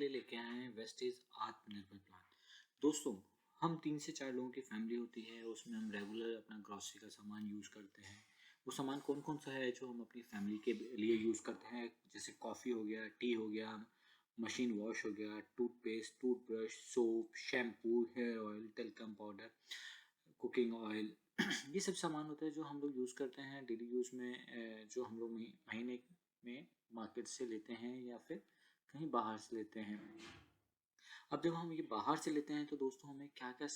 लिए लेके आए हैं वेस्टेज आत्मनिर्भर प्लान। दोस्तों, हम 3 से 4 लोगों की फैमिली होती है, उसमें हम रेगुलर अपना ग्रोसरी का सामान यूज़ करते हैं। वो सामान कौन-कौन सा है जो हम अपनी फैमिली के लिए यूज़ करते हैं? जैसे कॉफ़ी हो गया, टी हो गया, मशीन वॉश हो गया, toothpaste, toothbrush, soap, shampoo, hair oil, talcum powder, cooking oil ये सब सामान होता है जो हम लोग यूज़ करते हैं डेली यूज़ में, जो हम लोग महीने में मार्केट से लेते हैं या फिर कहीं बाहर से लेते हैं। अब जब हम ये बाहर से लेते हैं तो दोस्तों हमें क्या-क्या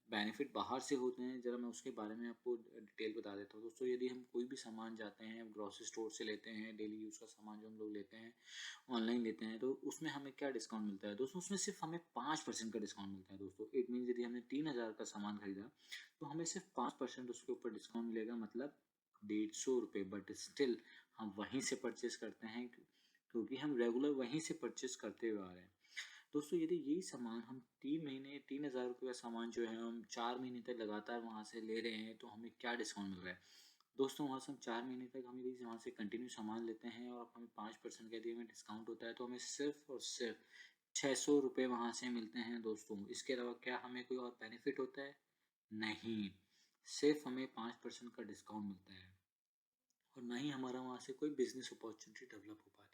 बेनिफिट बाहर से होते हैं, ज़रा मैं उसके बारे में आपको डिटेल बता देता हूँ। दोस्तों, यदि हम कोई भी सामान जाते हैं, ग्रोसरी स्टोर से लेते हैं, डेली यूज़ का सामान जो हम लोग लेते हैं, ऑनलाइन लेते हैं, तो उसमें हमें क्या डिस्काउंट मिलता है? दोस्तों, उसमें सिर्फ़ हमें 5% का डिस्काउंट मिलता है दोस्तों। इट मीन्स यदि हमने 3000 का सामान खरीदा, तो हमें सिर्फ़ 5% उसके ऊपर डिस्काउंट मिलेगा, मतलब ₹150। बट स्टिल हम वहीं से परचेज़ करते हैं क्योंकि हम रेगुलर वहीं से परचेज़ करते हुए आ रहे हैं। दोस्तों, यदि यही सामान हम 3 महीने ₹3000 का सामान जो है हम 4 महीने तक लगातार वहाँ से ले रहे हैं, तो हमें क्या डिस्काउंट मिल रहा है? दोस्तों, वहाँ से हम 4 महीने तक हम यदि वहाँ से कंटिन्यू सामान लेते हैं और हमें 5% का यदि हमें डिस्काउंट होता है, तो हमें सिर्फ़ और सिर्फ़ ₹600 वहाँ से मिलते हैं दोस्तों। इसके अलावा क्या हमें कोई और बेनिफिट होता है? नहीं, सिर्फ़ हमें 5% का डिस्काउंट मिलता है। और ना ही हमारा वहाँ से कोई बिज़नेस अपॉर्चुनिटी डेवलप हो पाती है।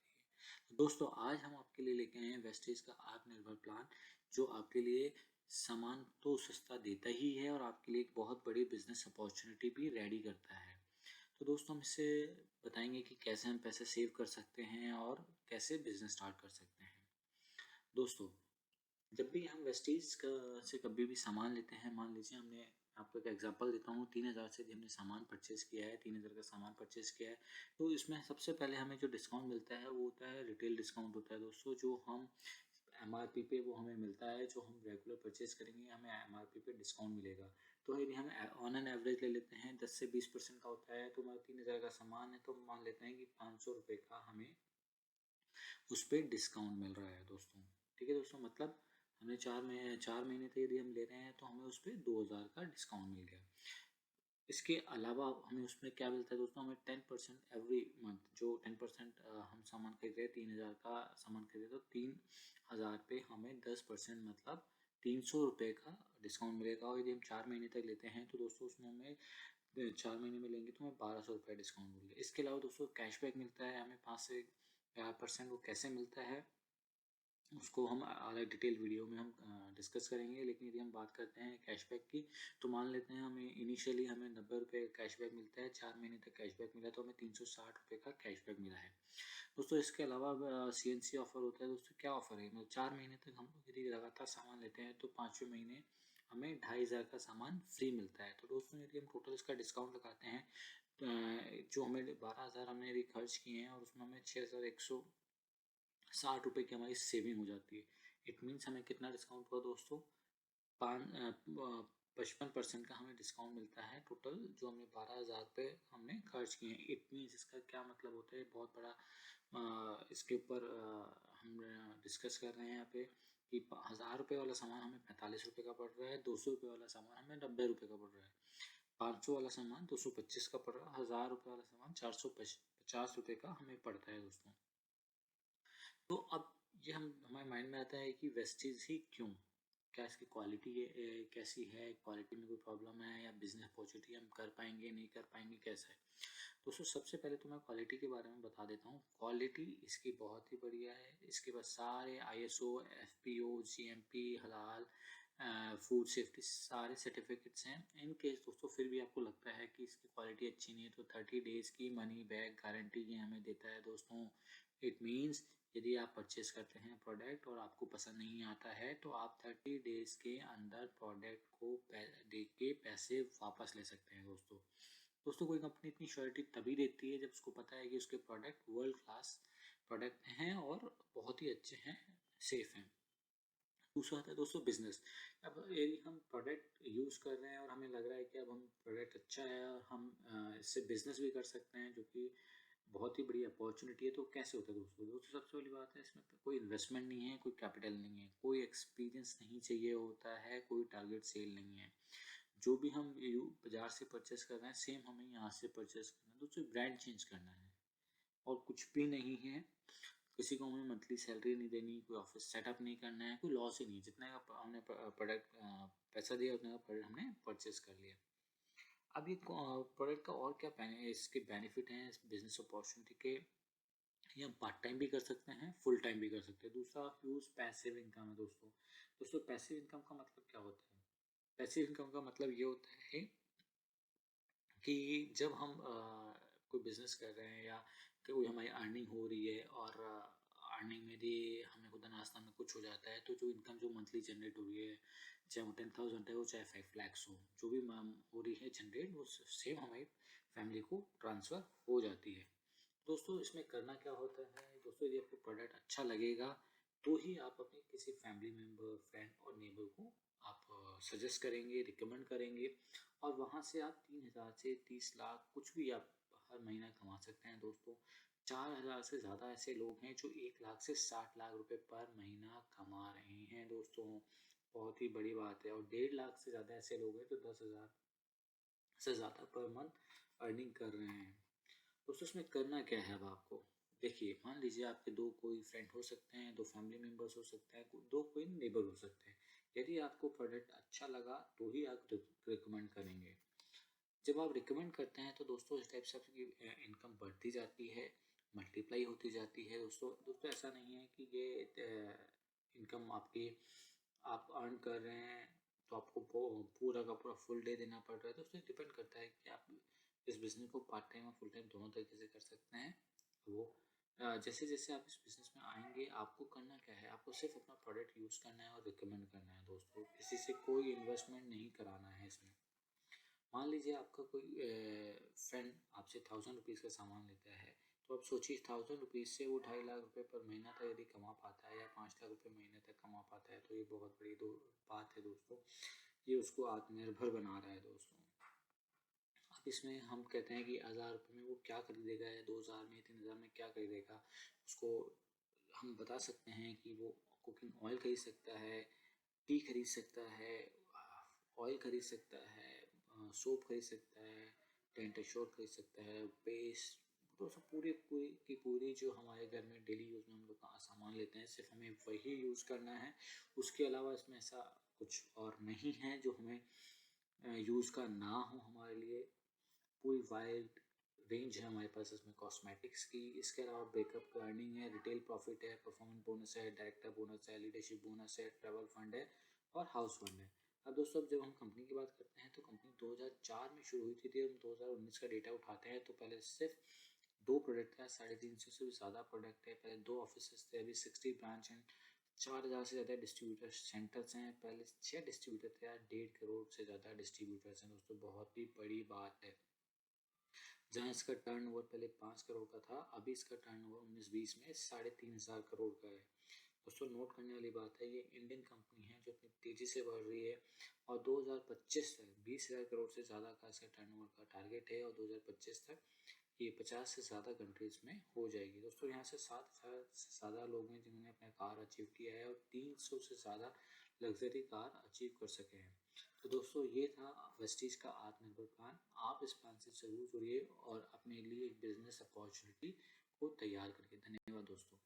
तो दोस्तों, आज हम आपके लिए लेके आए हैं वेस्टेज का आत्मनिर्भर प्लान, जो आपके लिए सामान तो सस्ता देता ही है और आपके लिए एक बहुत बड़ी बिज़नेस अपॉर्चुनिटी भी रेडी करता है। तो दोस्तों, हम इससे बताएँगे कि कैसे हम पैसे सेव कर सकते हैं और कैसे बिज़नेस स्टार्ट कर सकते हैं। दोस्तों, जब भी हम वेस्टेज का से कभी भी सामान लेते हैं, मान लीजिए हमने, आपको एक एग्जांपल देता हूँ, 3000 से यदि हमने सामान परचेज़ किया है, 3000 का सामान परचेज़ किया है, तो इसमें सबसे पहले हमें जो डिस्काउंट मिलता है वो होता है रिटेल डिस्काउंट होता है दोस्तों, जो हम एमआरपी पे वो हमें मिलता है, जो हम रेगुलर परचेज़ करेंगे हमें एमआरपी पे डिस्काउंट मिलेगा। तो यदि हम ऑन एन एवरेज ले लेते हैं 10 से 20% का होता है, तो हमारा 3000 का सामान है, तो मान लेते हैं कि ₹500 का हमें उस पे डिस्काउंट मिल रहा है दोस्तों। ठीक है दोस्तों, मतलब हमने 4 महीने तक यदि हम ले रहे हैं तो हमें उस पे 2000 का डिस्काउंट मिल गया। इसके अलावा हमें उसमें क्या मिलता है दोस्तों, हमें 10% एवरी मंथ, जो 10% हम सामान खरीद रहे हैं, 3000 का सामान खरीदे तो 3000 पे हमें 10% मतलब ₹300 का डिस्काउंट मिलेगा। और यदि हम 4 महीने तक लेते हैं तो दोस्तों उसमें हमें 4 महीने में लेंगे तो हमें ₹1200 डिस्काउंट मिलेगा। इसके अलावा दोस्तों कैशबैक मिलता है हमें 5 से 4%। वो कैसे मिलता है उसको हम अलग डिटेल वीडियो में हम डिस्कस करेंगे। लेकिन यदि हम बात करते हैं कैशबैक की, तो मान लेते हैं हमें इनिशियली हमें ₹90 कैशबैक मिलता है, 4 महीने तक कैशबैक मिला तो हमें ₹360 का कैशबैक मिला है दोस्तों। इसके अलावा सीएनसी ऑफर होता है दोस्तों। क्या ऑफर है? मतलब 4 महीने तक हम लोग यदि लगातार सामान लेते हैं तो 5वें महीने हमें 2500 का सामान फ्री मिलता है। तो दोस्तों, यदि हम टोटल इसका डिस्काउंट लगाते हैं, जो हमें 12,000 हमने यदि खर्च किए हैं और उसमें हमें ₹6160 की हमारी सेविंग हो जाती है। इट मीन्स हमें कितना डिस्काउंट हुआ दोस्तों? 55% का हमें डिस्काउंट मिलता है टोटल, जो हमने 12,000 हमने खर्च किए हैं। इट मीन्स इसका क्या मतलब होता है? बहुत बड़ा इसके ऊपर हम डिस्कस कर रहे हैं यहाँ पे कि ₹1000 वाला सामान हमें ₹45 का पड़ रहा है, ₹200 वाला सामान हमें ₹90 का पड़ रहा है, 500 वाला सामान 225 का पड़ रहा है, ₹1000 वाला सामान 450 का हमें पड़ता है दोस्तों। तो अब ये हम हमारे माइंड में आता है कि वेस्टेज ही क्यों? क्या इसकी क्वालिटी कैसी है? क्वालिटी में कोई प्रॉब्लम है या बिज़नेस अपॉर्चुनिटी हम कर पाएँगे, नहीं कर पाएँगे, कैसा है? दोस्तों, सबसे पहले तो मैं क्वालिटी के बारे में बता देता हूँ। क्वालिटी इसकी बहुत ही बढ़िया है। इसके पास सारे आईएसओ, एफपीओ, जीएमपी, हलाल, फूड सेफ्टी सारे सर्टिफिकेट्स हैं। इन केस दोस्तों फिर भी आपको लगता है कि इसकी क्वालिटी अच्छी नहीं है, तो 30 डेज़ की मनी बैक गारंटी ये हमें देता है दोस्तों। इट मीन्स यदि आप परचेस करते हैं प्रोडक्ट और आपको पसंद नहीं आता है, तो आप 30 डेज़ के अंदर प्रोडक्ट को दे के पैसे वापस ले सकते हैं दोस्तों। दोस्तों, कोई कंपनी इतनी श्योरिटी तभी देती है जब उसको पता है कि उसके प्रोडक्ट वर्ल्ड क्लास प्रोडक्ट हैं और बहुत ही अच्छे हैं, सेफ हैं। दूसरा आता है दोस्तों बिजनेस। अब यदि हम प्रोडक्ट यूज़ कर रहे हैं और हमें लग रहा है कि अब हम प्रोडक्ट अच्छा है और हम इससे बिजनेस भी कर सकते हैं, जो कि बहुत ही बड़ी अपॉर्चुनिटी है, तो कैसे होता है दोस्तों? दोस्तों, सबसे पहली बात है, इसमें कोई इन्वेस्टमेंट नहीं है, कोई कैपिटल नहीं है, कोई एक्सपीरियंस नहीं चाहिए होता है, कोई टारगेट सेल नहीं है। जो भी हम बाजार से परचेस कर रहे हैं सेम हमें यहाँ से परचेस करना है दोस्तों। ब्रांड चेंज करना है और कुछ भी नहीं है। किसी को हमें मंथली सैलरी नहीं देनी, कोई ऑफिस सेटअप नहीं करना है, कोई लॉस ही नहीं, जितने का हमने प्रोडक्ट पैसा दिया उतने का प्रोडक्ट हमने परचेज कर लिया। अब ये प्रोडक्ट का और क्या इसके बेनिफिट हैं इस बिजनेस अपॉर्चुनिटी के, ये हम पार्ट टाइम भी कर सकते हैं, फुल टाइम भी कर सकते हैं। दूसरा यूज पैसिव इनकम है दोस्तों। दोस्तों पैसिव इनकम का मतलब क्या होता है? पैसिव इनकम का मतलब ये होता है कि जब हम कोई बिजनेस कर रहे हैं या कोई हमारी अर्निंग हो रही है और अर्निंग में भी हमें खुदा नाश्ता में कुछ हो जाता है, तो जो इनकम जो मंथली जनरेट हो रही है, चाहे वो 10,000 है, वो चाहे 5 lakhs हो, जो भी हो रही है जनरेट, वो सेम हमारी फैमिली को ट्रांसफ़र हो जाती है। दोस्तों इसमें करना क्या होता है दोस्तों, यदि आपको प्रोडक्ट अच्छा लगेगा तो ही आप अपने किसी फैमिली मेम्बर, फ्रेंड और नेबर को आप सजेस्ट करेंगे, रिकमेंड करेंगे, और वहाँ से आप 3,000 से 30 लाख कुछ भी आप हर महीना कमा सकते हैं दोस्तों। 4,000 से ज़्यादा ऐसे लोग हैं जो 1 लाख से 60 लाख रुपए पर महीना कमा रहे हैं दोस्तों, बहुत ही बड़ी बात है। और 1.5 लाख से ज़्यादा ऐसे लोग हैं जो 10,000 से ज़्यादा पर मंथ अर्निंग कर रहे हैं। दोस्तों इसमें करना क्या है अब आपको, देखिए मान लीजिए आपके दो कोई फ्रेंड हो सकते हैं, दो फैमिली मेम्बर्स हो सकते हैं, दो कोई नेबर हो सकते हैं। यदि आपको प्रोडक्ट अच्छा लगा तो ही आप रिकमेंड करेंगे। जब आप रिकमेंड करते हैं तो दोस्तों इस टाइप से आपकी इनकम बढ़ती जाती है, मल्टीप्लाई होती जाती है दोस्तों। दोस्तों ऐसा नहीं है कि ये इनकम आपकी आप अर्न कर रहे हैं तो आपको पूरा का पूरा फुल डे देना पड़ रहा है। दोस्तों डिपेंड करता है कि आप इस बिज़नेस को पार्ट टाइम और फुल टाइम दोनों तरीके से कर सकते हैं। वो जैसे जैसे आप इस बिज़नेस में आएंगे, आपको करना क्या है, आपको सिर्फ अपना प्रोडक्ट यूज़ करना है और रिकमेंड करना है दोस्तों, किसी से कोई इन्वेस्टमेंट नहीं कराना है इसमें। मान लीजिए आपका कोई फ्रेंड आपसे 1,000 रुपीज़ का सामान लेता है, तो आप सोचिए 1,000 रुपीज़ से वो 2.5 लाख रुपए पर महीना तक यदि कमा पाता है या 5 लाख रुपए महीने तक कमा पाता है, तो ये बहुत बड़ी बात है दोस्तों। ये उसको आत्मनिर्भर बना रहा है दोस्तों। अब इसमें हम कहते हैं कि 1,000 रुपये में वो क्या खरीदेगा, या 2,000 में, 3,000 में क्या खरीदेगा, उसको हम बता सकते हैं कि वो कुकिंग ऑयल खरीद सकता है, टी खरीद सकता है, ऑयल खरीद सकता है, सोप खरीद सकता है, डेंट श्योर खरीद सकता है, पेस्ट, तो सब पूरी पूरी की पूरी जो हमारे घर में डेली यूज़ में हम लोग सामान लेते हैं, सिर्फ हमें वही यूज़ करना है। उसके अलावा इसमें ऐसा कुछ और नहीं है जो हमें यूज़ का ना हो हमारे लिए। पूरी वाइड रेंज है हमारे पास इसमें कॉस्मेटिक्स की। इसके अलावा ब्रेकअप अर्निंग है, रिटेल प्रॉफिट है, परफॉर्मेंस बोनस है, डायरेक्टर बोनस है, लीडरशिप बोनस है, ट्रैवल फंड है और हाउस फंड है। अब दोस्तों अब जब हम कंपनी की बात करते हैं तो कंपनी 2004 में शुरू हुई थी। हम 2019 का डेटा उठाते हैं तो पहले सिर्फ 2 प्रोडक्ट था, 350 से भी ज़्यादा प्रोडक्ट है, पहले 2 ऑफिस थे, अभी 60 ब्रांच हैं, 4,000 से ज़्यादा डिस्ट्रीब्यूटर सेंटर्स हैं, पहले 6 डिस्ट्रीब्यूटर थे, आज 1.5 करोड़ से ज़्यादा डिस्ट्रीब्यूटर्स हैं दोस्तों, बहुत ही बड़ी बात है। जहाँ इसका टर्नओवर पहले 5 करोड़ का था, अभी इसका टर्नओवर 19-20 में 3,500 करोड़ का है। दोस्तों नोट करने वाली बात है, ये इंडियन कंपनी है जो इतनी तेज़ी से बढ़ रही है, और 2025 तक 20,000 करोड़ से ज़्यादा का इसका टर्नओवर का टारगेट है, और 2025 तक ये 50 से ज़्यादा कंट्रीज़ में हो जाएगी। दोस्तों यहाँ से 7,000 से ज़्यादा लोग हैं जिन्होंने अपना कार अचीव किया है, और 300 से ज़्यादा लग्जरी कार अचीव कर सके हैं। तो दोस्तों ये था वेस्टीज का आत्मनिर्भर प्लान। आप इस प्लान से ज़रूर जुड़िए और अपने लिए एक बिजनेस अपॉर्चुनिटी को तैयार करिए। धन्यवाद दोस्तों।